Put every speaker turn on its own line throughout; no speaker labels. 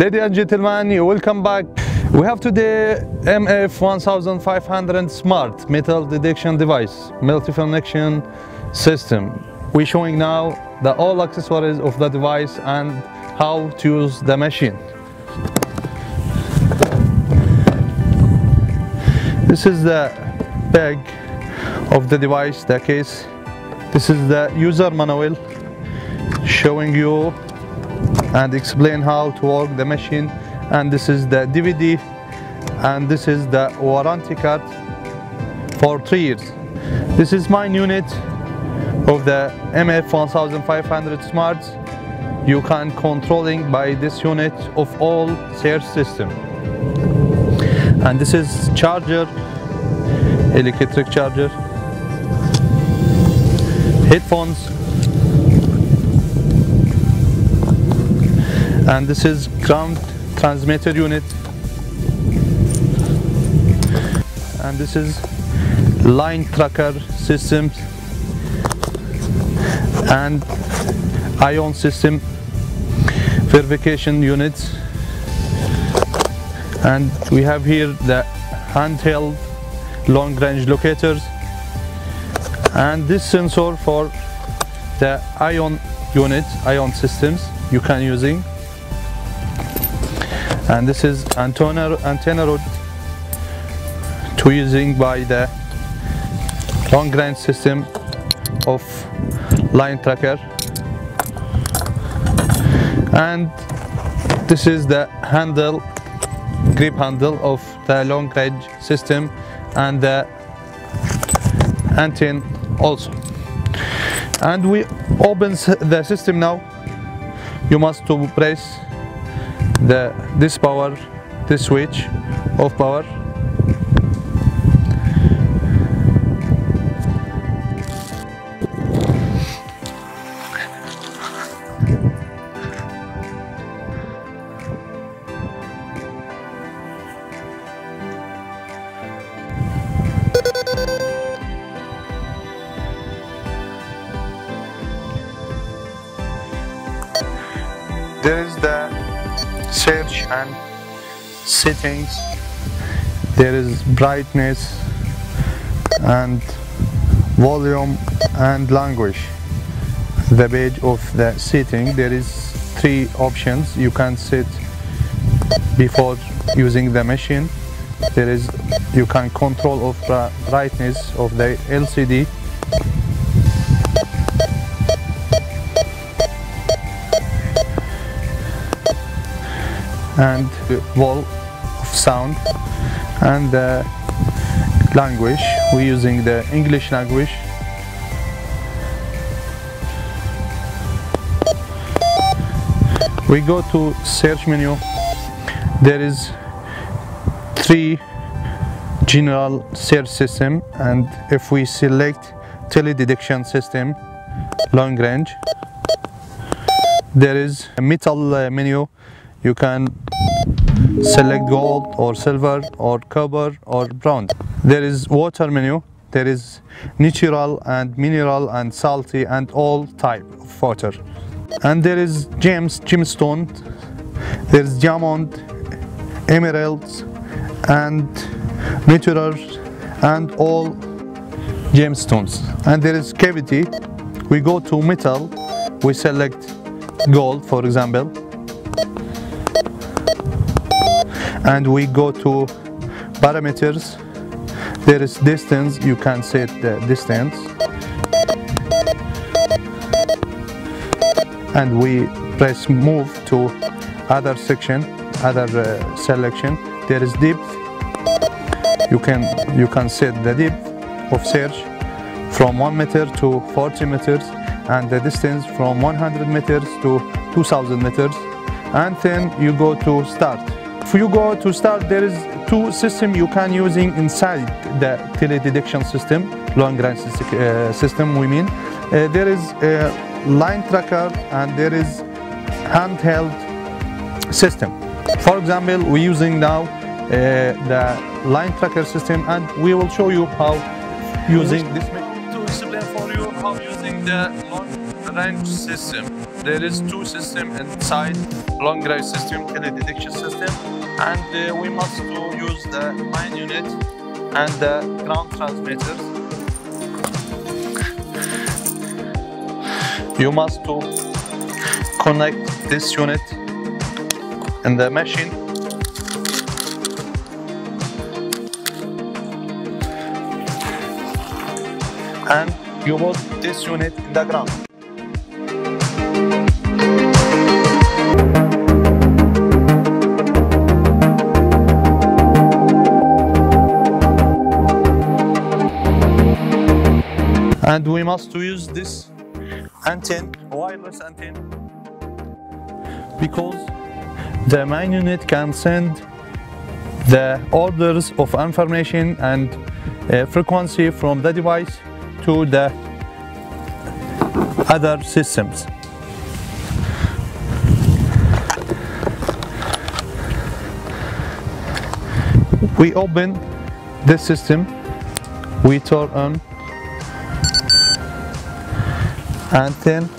Ladies and gentlemen, welcome back. We have today MF1500 Smart Metal Detection Device, multi-function system. We're showing now the all accessories of the device and how to use the machine. This is the bag of the device, the case. This is the user manual showing you and explain how to work the machine, and this is the DVD, and this is the warranty card for 3 years. This is my unit of the MF1500 Smart. You can controlling by this unit of all search system. And this is charger, electric charger, headphones, and this is ground transmitter unit, and this is line tracker systems and ion system verification units. And we have here the handheld long range locators, and this sensor for the ion unit, ion systems you can using. And this is antenna rod to using by the long range system of line tracker. And this is the handle, grip handle of the long range system, and the antenna also. And we open the system now. You must to press this switch of power. There is the search and settings. There is brightness and volume and language. The page of the setting, there is 3 options you can set before using the machine. There is, you can control of the brightness of the LCD, and the wall of sound, and the language. We're using the English language. We go to search menu. There is 3 general search system, and if we select tele-detection system long range, there is a metal menu. You can select gold or silver or copper or bronze. There is water menu. There is natural and mineral and salty and all type of water. And there is gemstone. There is diamond, emeralds, and meteors, and all gemstones. And there is cavity. We go to metal. We select gold, for example. And we go to parameters. There is distance, you can set the distance, and we press move to other section, other selection. There is depth. You can set the depth of search from 1 meter to 40 meters, and the distance from 100 meters to 2000 meters. And then you go to start. If you go to start, there is 2 systems you can using inside the tele-detection system, long range system we mean. There is a line tracker and there is handheld system. For example, we're using now the line tracker system, and we will show you how using this machine to explain for you how using the long range system. there is two systems inside long range system, teledetection system, and we must to use the main unit and the ground transmitters. You must to connect this unit in the machine. And you put this unit in the ground. And we must use this antenna, wireless antenna, because the main unit can send the orders of information and frequency from the device to the other systems. We open this system, we turn on, and then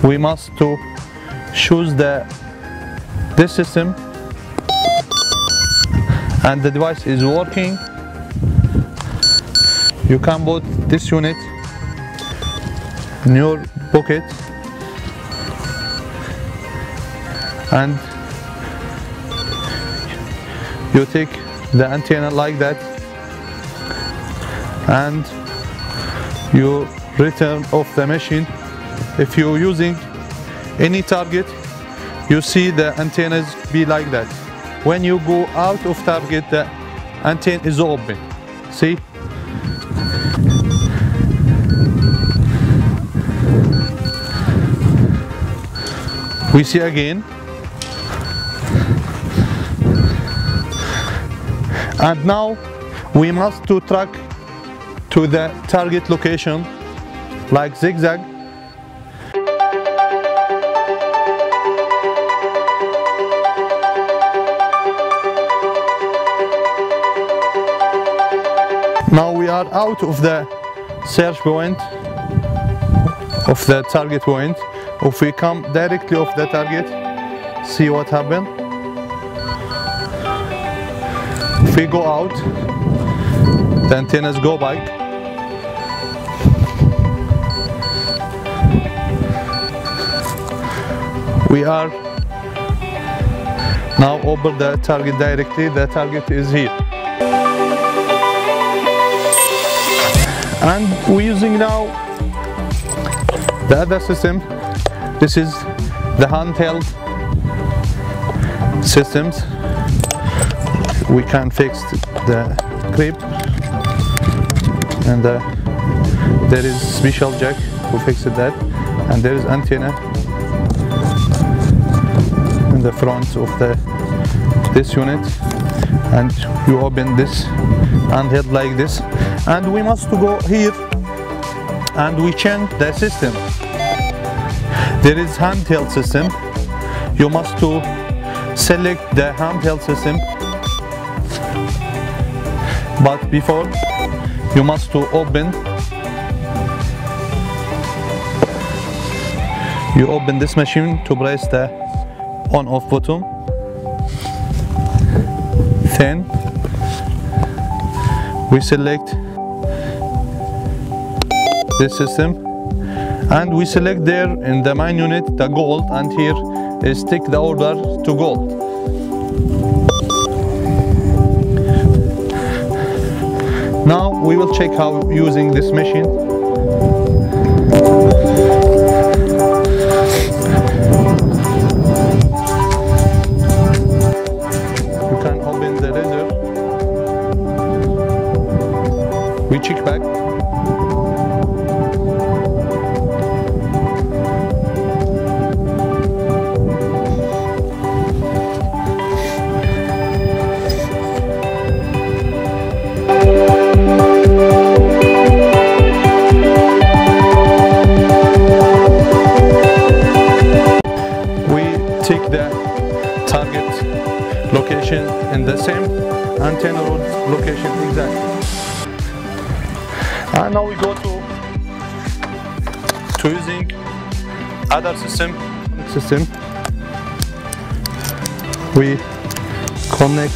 we must to choose this system, and the device is working. You can put this unit in your pocket and you take the antenna like that and you return off the machine. If you're using any target, you see the antennas be like that. When you go out of target, the antenna is open. See? We see again, and now we must to track to the target location like zigzag. Now we are out of the search point of the target point. If we come directly off the target, see what happened. If we go out, the antennas go back. We are now over the target directly. The target is here. And we're using now the other system. This is the handheld systems. We can fix the grip, and there is special jack to fix that, and there is antenna in the front of this unit, and you open this handheld like this, and we must go here and we change the system. There is handheld system. You must to select the handheld system, but before you must to open. You open this machine to press the on-off button. Then we select this system. And we select there in the main unit the gold, and here is stick the order to gold. Now we will check how using this machine. You can open the laser. We check back. Take the target location in the same antenna location exactly. And now we go to using other system, we connect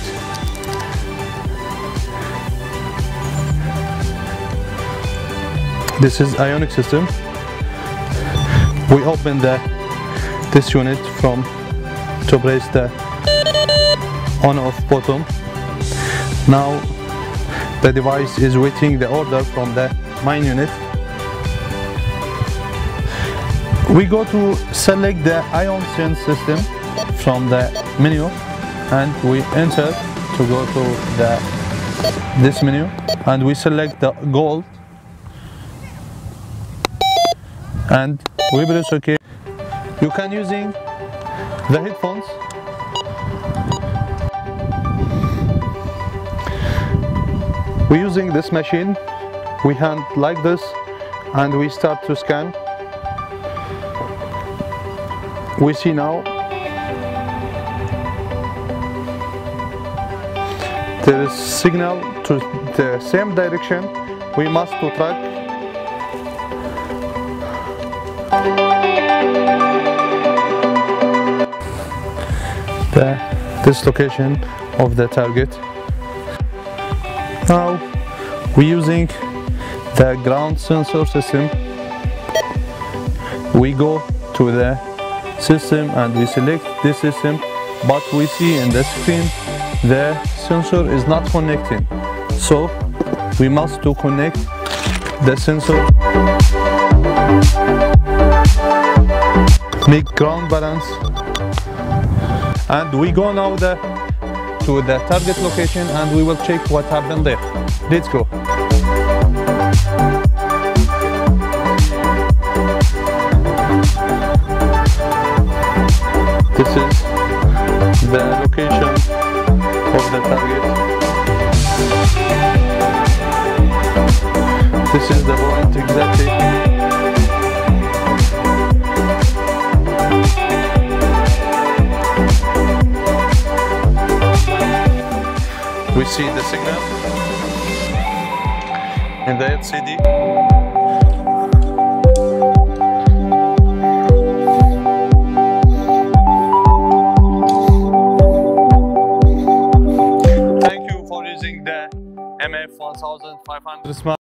this is Ionic system. We open this unit from to press the on off button. Now the device is waiting the order from the main unit. We go to select the ion sense system from the menu and we enter to go to this menu and we select the gold and we press OK. You can using the headphones. We're using this machine. We hand like this and we start to scan. We see now there is signal to the same direction. We must to track. This location of the target. Now we're using the ground sensor system. We go to the system and we select this system, but we see in the screen the sensor is not connecting, so we must to connect the sensor, make ground balance, and we go now to the target location and we will check what happened there. Let's go. This is the location of the target. This is the point exactly. We see the signal in the LCD. Thank you for using the MF 1500 smart.